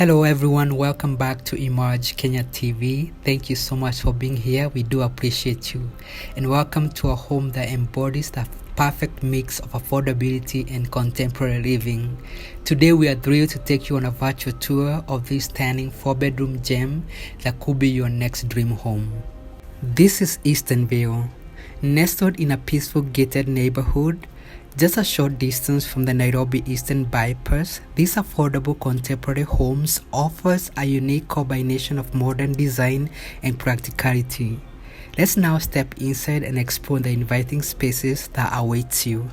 Hello everyone, welcome back to Emerge Kenya TV. Thank you so much for being here. We do appreciate you. And welcome to a home that embodies the perfect mix of affordability and contemporary living. Today we are thrilled to take you on a virtual tour of this stunning 4-bedroom gem that could be your next dream home. This is Easternville, nestled in a peaceful gated neighborhood. Just a short distance from the Nairobi Eastern Bypass, this affordable contemporary homes offers a unique combination of modern design and practicality. Let's now step inside and explore the inviting spaces that awaits you.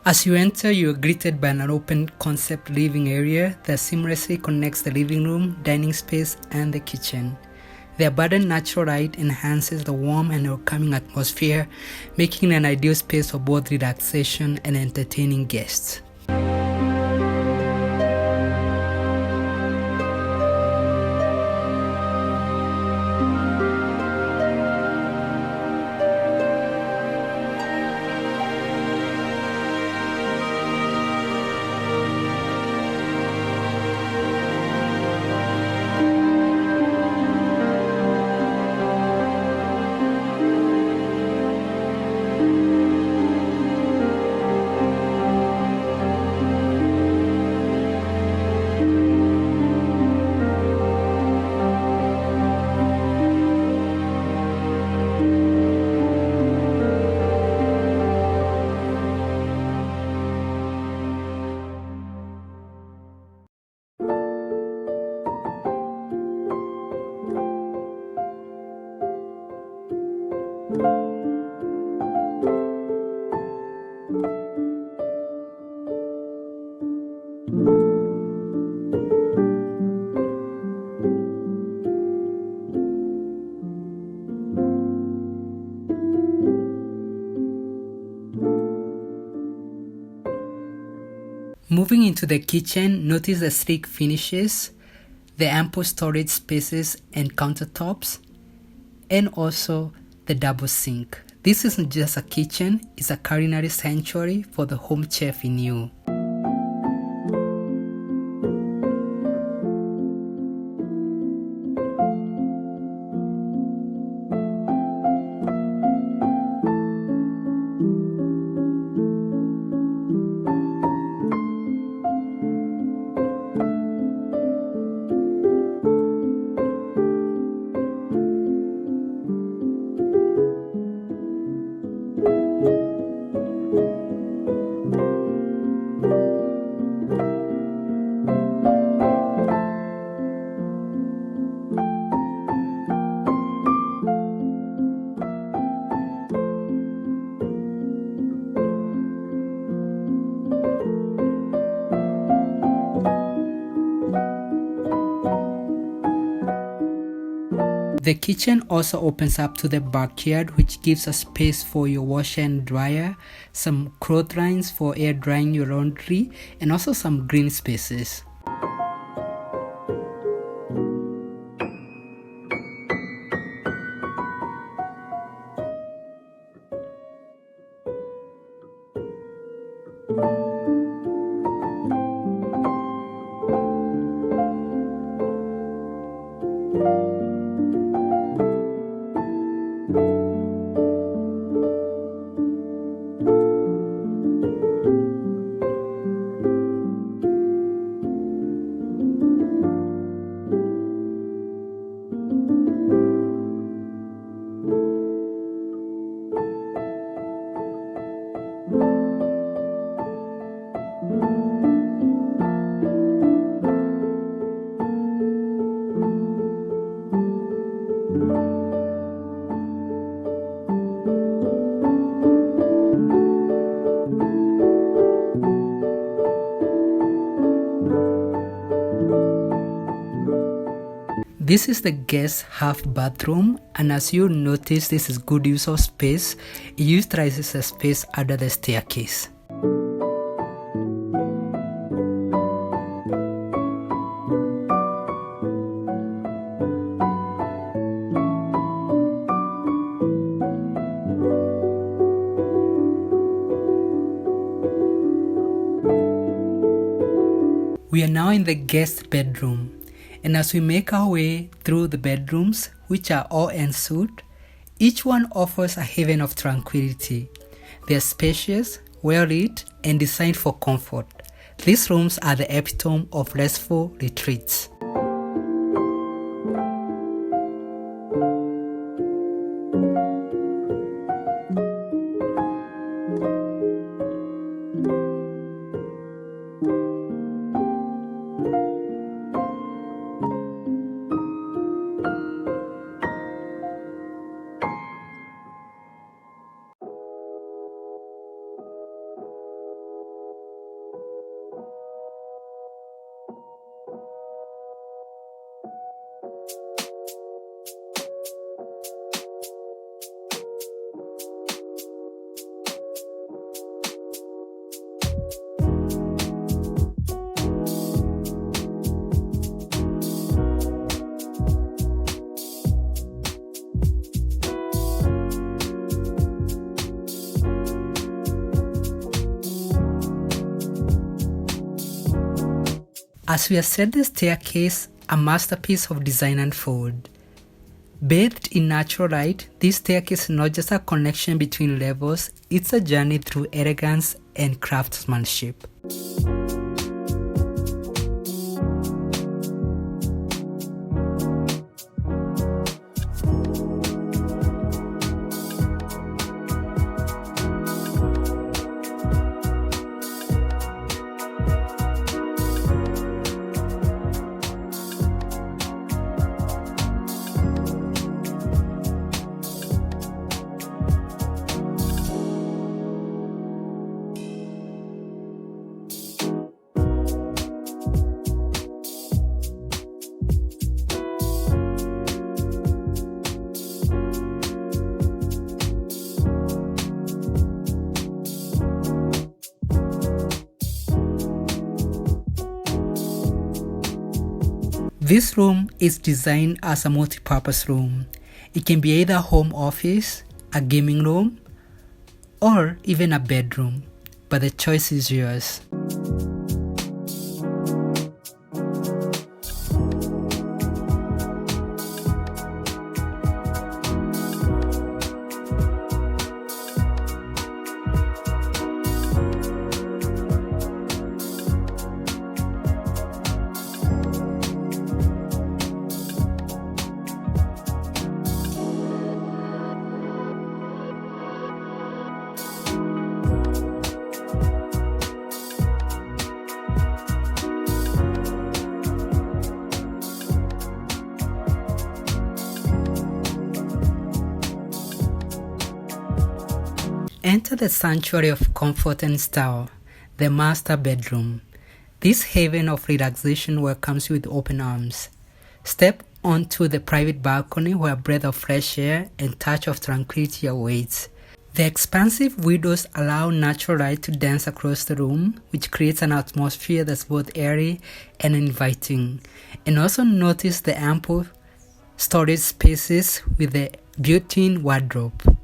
As you enter, you are greeted by an open concept living area that seamlessly connects the living room, dining space, and the kitchen. The abundant natural light enhances the warm and welcoming atmosphere, making it an ideal space for both relaxation and entertaining guests. Moving into the kitchen, notice the sleek finishes, the ample storage spaces and countertops, and also the double sink. This isn't just a kitchen, it's a culinary sanctuary for the home chef in you. The kitchen also opens up to the backyard, which gives a space for your washer and dryer, some clotheslines for air drying your laundry, and also some green spaces. This is the guest half bathroom, and as you notice, this is good use of space. It utilizes the space under the staircase. We are now in the guest bedroom, and as we make our way through the bedrooms, which are all en suite, each one offers a haven of tranquility. They are spacious, well lit, and designed for comfort. These rooms are the epitome of restful retreats. As we ascend the staircase, a masterpiece of design unfolds. Bathed in natural light, this staircase is not just a connection between levels, it's a journey through elegance and craftsmanship. This room is designed as a multi-purpose room. It can be either a home office, a gaming room, or even a bedroom, but the choice is yours. Enter the sanctuary of comfort and style, the master bedroom. This haven of relaxation welcomes you with open arms. Step onto the private balcony where a breath of fresh air and touch of tranquility awaits. The expansive windows allow natural light to dance across the room, which creates an atmosphere that's both airy and inviting. And also notice the ample storage spaces with the built-in wardrobe.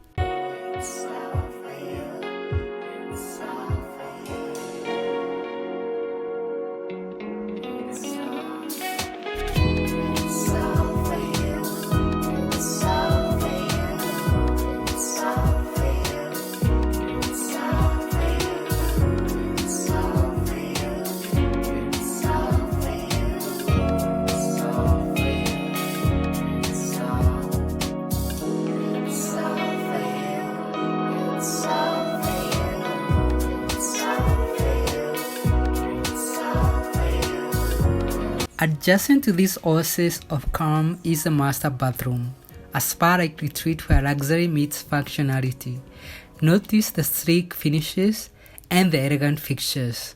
Adjacent to this oasis of calm is the master bathroom, a spa-like retreat where luxury meets functionality. Notice the sleek finishes and the elegant fixtures.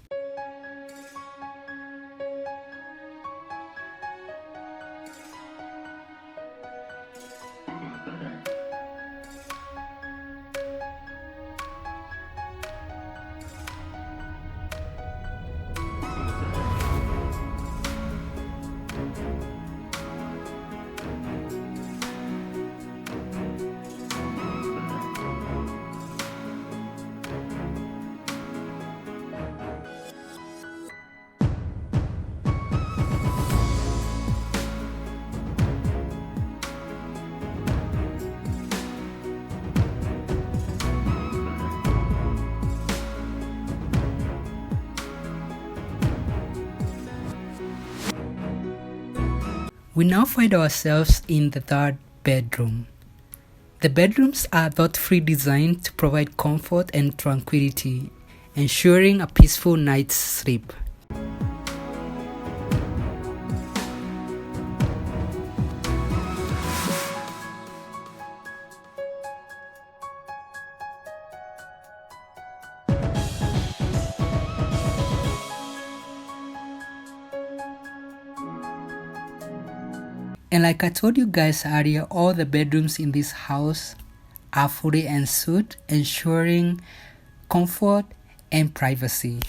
We now find ourselves in the third bedroom. The bedrooms are thoughtfully designed to provide comfort and tranquility, ensuring a peaceful night's sleep. And like I told you guys earlier, all the bedrooms in this house are fully en suite, ensuring comfort and privacy.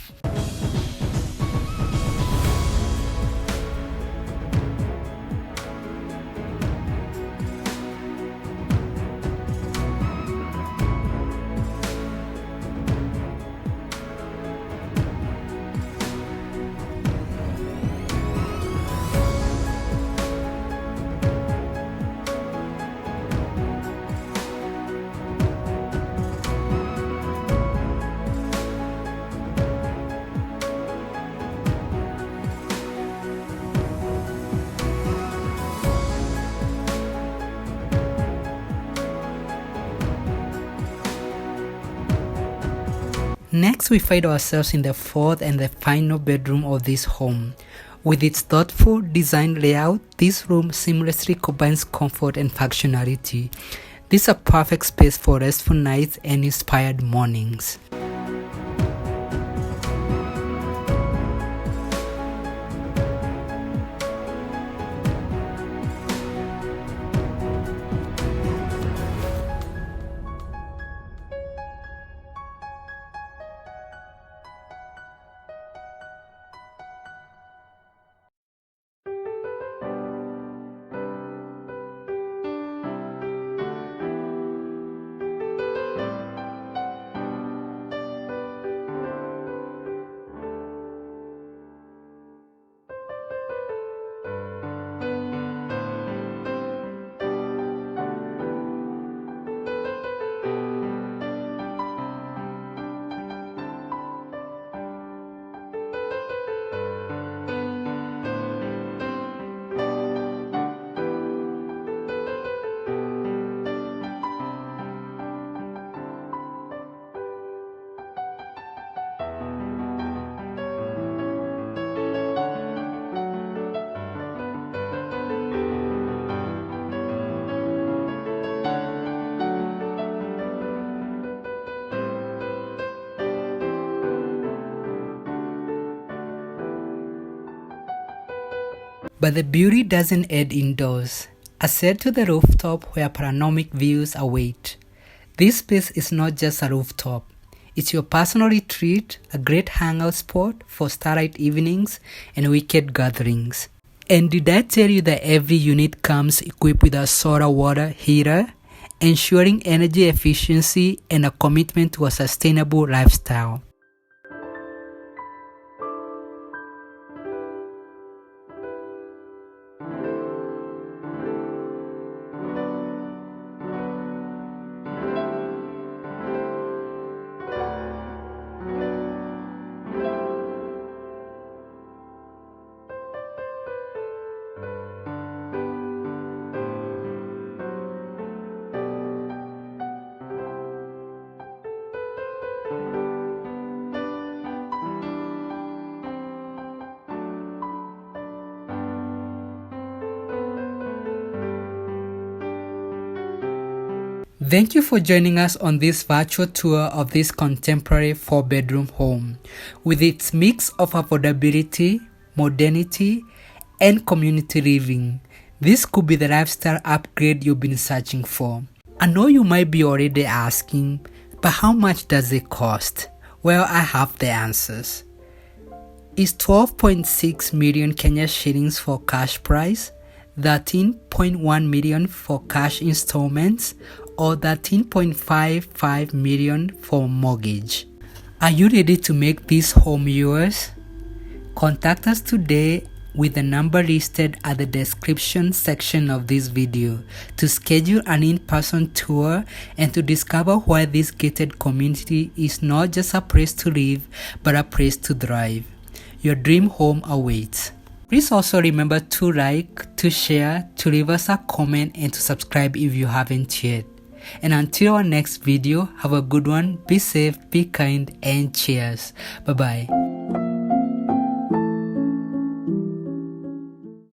Next, we find ourselves in the fourth and the final bedroom of this home. With its thoughtful design layout, this room seamlessly combines comfort and functionality. This is a perfect space for restful nights and inspired mornings. But the beauty doesn't end indoors. Ascend to the rooftop where panoramic views await. This space is not just a rooftop. It's your personal retreat, a great hangout spot for starlight evenings and weekend gatherings. And did I tell you that every unit comes equipped with a solar water heater, ensuring energy efficiency and a commitment to a sustainable lifestyle? Thank you for joining us on this virtual tour of this contemporary 4-bedroom home. With its mix of affordability, modernity, and community living, this could be the lifestyle upgrade you've been searching for. I know you might be already asking, but how much does it cost? Well, I have the answers. Is 12.6 million Kenya shillings for cash price, 13.1 million for cash installments, or 13.55 million for mortgage? Are you ready to make this home yours? Contact us today with the number listed at the description section of this video to schedule an in-person tour and to discover why this gated community is not just a place to live but a place to thrive. Your dream home awaits. Please also remember to like, to share, to leave us a comment, and to subscribe if you haven't yet. And until our next video, have a good one, be safe, be kind, and cheers. Bye bye.